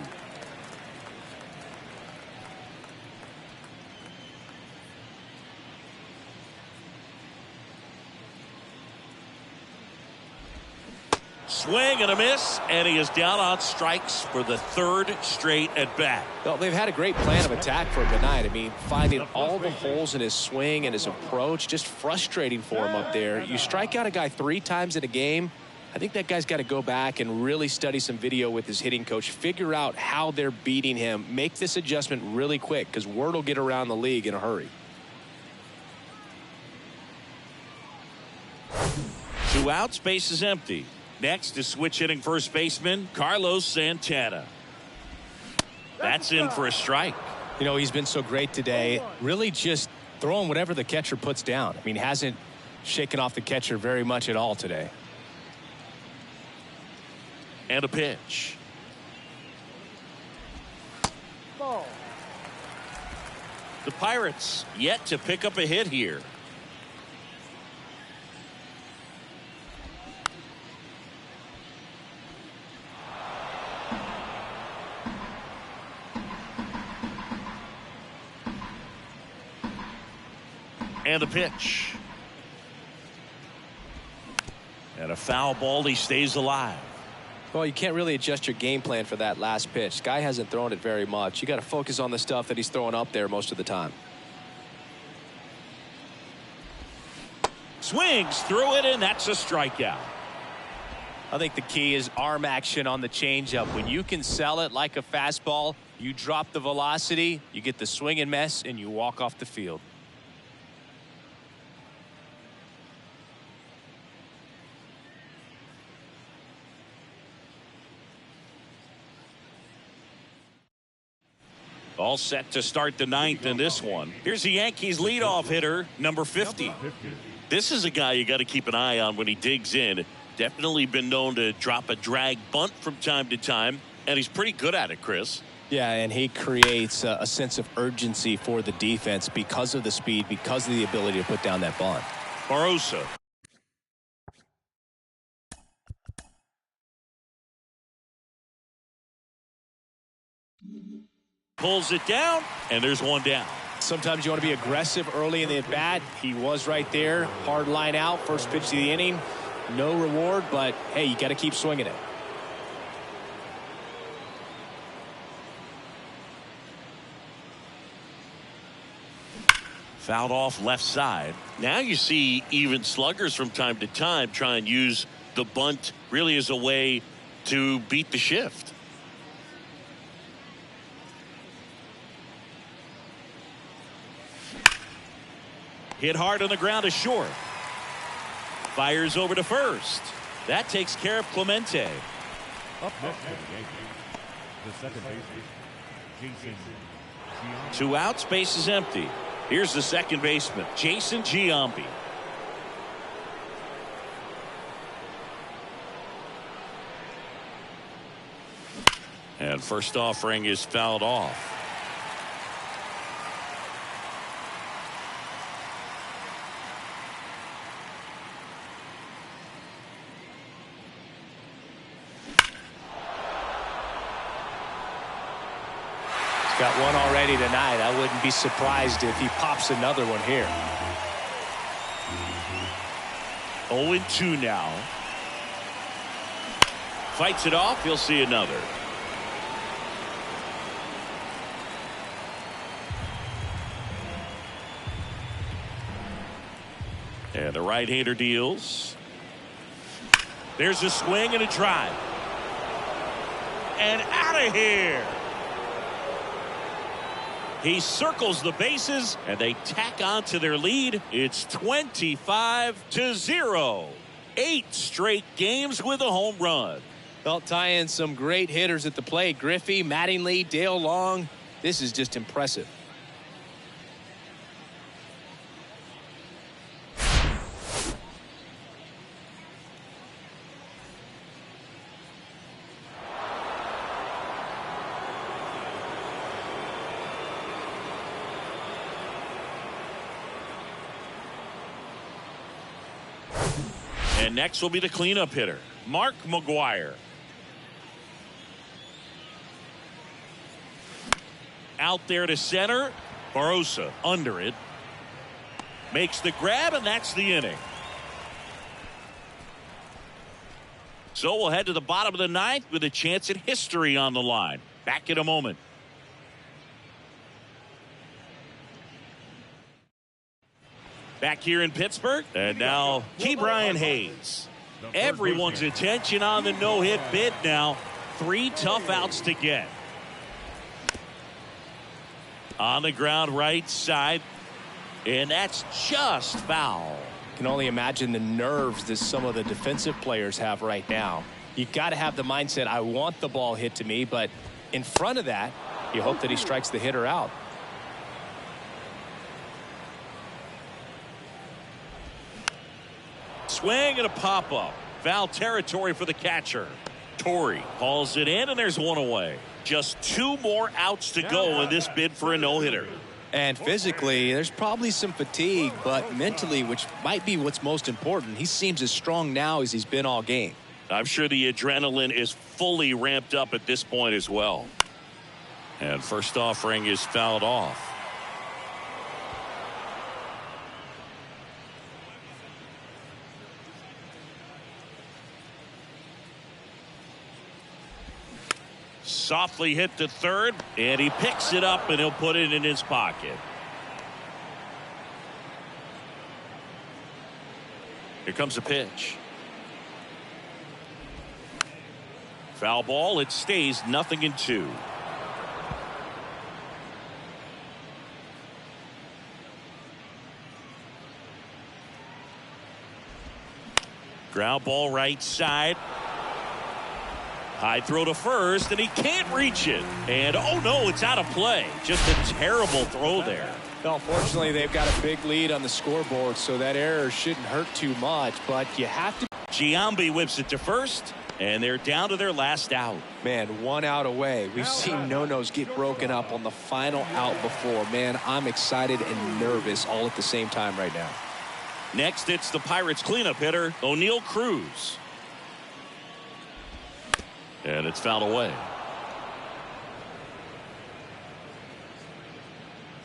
B: Swing and a miss, and he is down on strikes for the third straight at bat.
A: Well, they've had a great plan of attack for him tonight. I mean, finding all the holes in his swing and his approach, just frustrating for him up there. You strike out a guy 3 times in a game, I think that guy's got to go back and really study some video with his hitting coach, figure out how they're beating him, make this adjustment really quick, because word will get around the league in a hurry.
B: 2 outs, base is empty. Next is switch hitting first baseman Carlos Santana. That's in for a strike.
A: You know, he's been so great today, really just throwing whatever the catcher puts down. I mean, hasn't shaken off the catcher very much at all today.
B: And a pitch.
D: Ball.
B: The Pirates yet to pick up a hit here. And a pitch. And a foul ball. He stays alive.
A: Well, you can't really adjust your game plan for that last pitch. Guy hasn't thrown it very much. You got to focus on the stuff that he's throwing up there most of the time.
B: Swings through it, and that's a strikeout.
A: I think the key is arm action on the changeup. When you can sell it like a fastball, you drop the velocity, you get the swing and miss, and you walk off the field.
B: All set to start the 9th in this one. Here's the Yankees leadoff hitter, number 50. This is a guy you got to keep an eye on when he digs in. Definitely been known to drop a drag bunt from time to time, and he's pretty good at it, Chris.
A: Yeah, and he creates a sense of urgency for the defense because of the speed, because of the ability to put down that bunt.
B: Barossa. Pulls it down, and there's one down.
A: Sometimes you want to be aggressive early in the at-bat. He was right there. Hard line out. First pitch of the inning. No reward, but, hey, you got to keep swinging it.
B: Fouled off left side. Now you see even sluggers from time to time try and use the bunt really as a way to beat the shift. Hit hard on the ground is short. Fires over to first. That takes care of Clemente.
C: Up next for the Yankees, the second baseman, Jason Giambi.
B: 2 outs, base is empty. Here's the second baseman, Jason Giambi. And first offering is fouled off.
A: Got one already tonight. I wouldn't be surprised if he pops another one here.
B: 0-2 now. Fights it off. He'll see another. And the right-hander deals. There's a swing and a drive. And out of here. He circles the bases, and they tack on to their lead. It's 25-0. 8 straight games with a home run.
A: Well, tie in some great hitters at the plate. Griffey, Mattingly, Dale Long. This is just impressive.
B: And next will be the cleanup hitter, Mark McGwire. Out there to center. Barossa under it. Makes the grab, and that's the inning. So we'll head to the bottom of the ninth with a chance at history on the line. Back in a moment. Back here in Pittsburgh. And now Ke'Bryan Hayes. Everyone's attention on the no-hit bid now. 3 tough outs to get. On the ground right side. And that's just foul.
A: Can only imagine the nerves that some of the defensive players have right now. You got to have the mindset, I want the ball hit to me, but in front of that, you hope that he strikes the hitter out.
B: Swing and a pop-up. Foul territory for the catcher. Torrey hauls it in, and there's one away. Just 2 more outs to go in this bid for a no-hitter.
A: And physically, there's probably some fatigue, but mentally, which might be what's most important, he seems as strong now as he's been all game.
B: I'm sure the adrenaline is fully ramped up at this point as well. And first offering is fouled off. Softly hit to third, and he picks it up, and he'll put it in his pocket. Here comes a pitch. Foul ball. It stays 0-2. Ground ball right side. High throw to first, and he can't reach it. And, oh, no, it's out of play. Just a terrible throw there.
A: Well, fortunately, they've got a big lead on the scoreboard, so that error shouldn't hurt too much, but you have to.
B: Giambi whips it to first, and they're down to their last out.
A: Man, 1 out away. We've seen no-nos get broken up on the final out before. Man, I'm excited and nervous all at the same time right now.
B: Next, it's the Pirates cleanup hitter, O'Neal Cruz. And it's fouled away.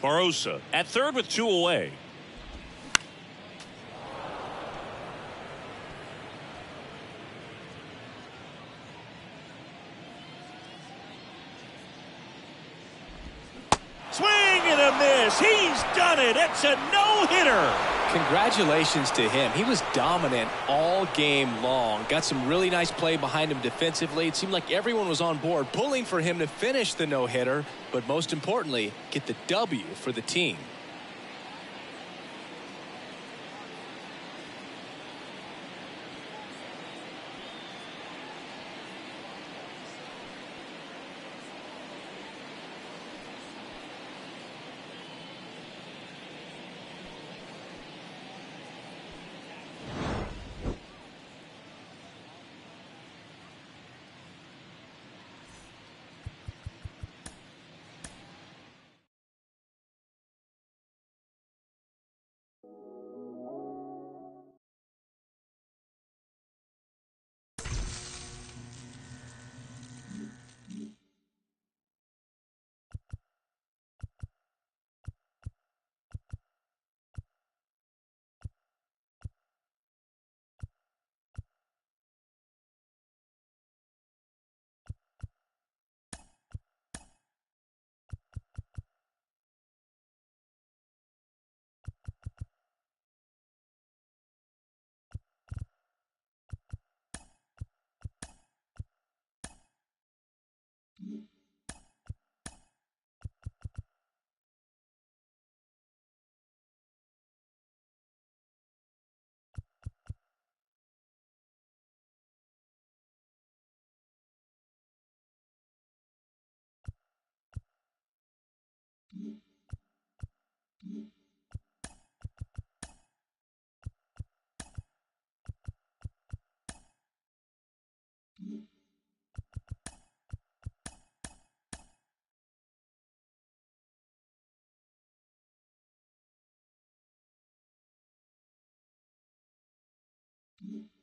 B: Barossa at third with 2 away. Swing and a miss. He's done it. It's a no-hitter.
A: Congratulations to him. He was dominant all game long. Got some really nice play behind him defensively. It seemed like everyone was on board pulling for him to finish the no-hitter, but most importantly, get the W for the team.
E: Mm-hmm.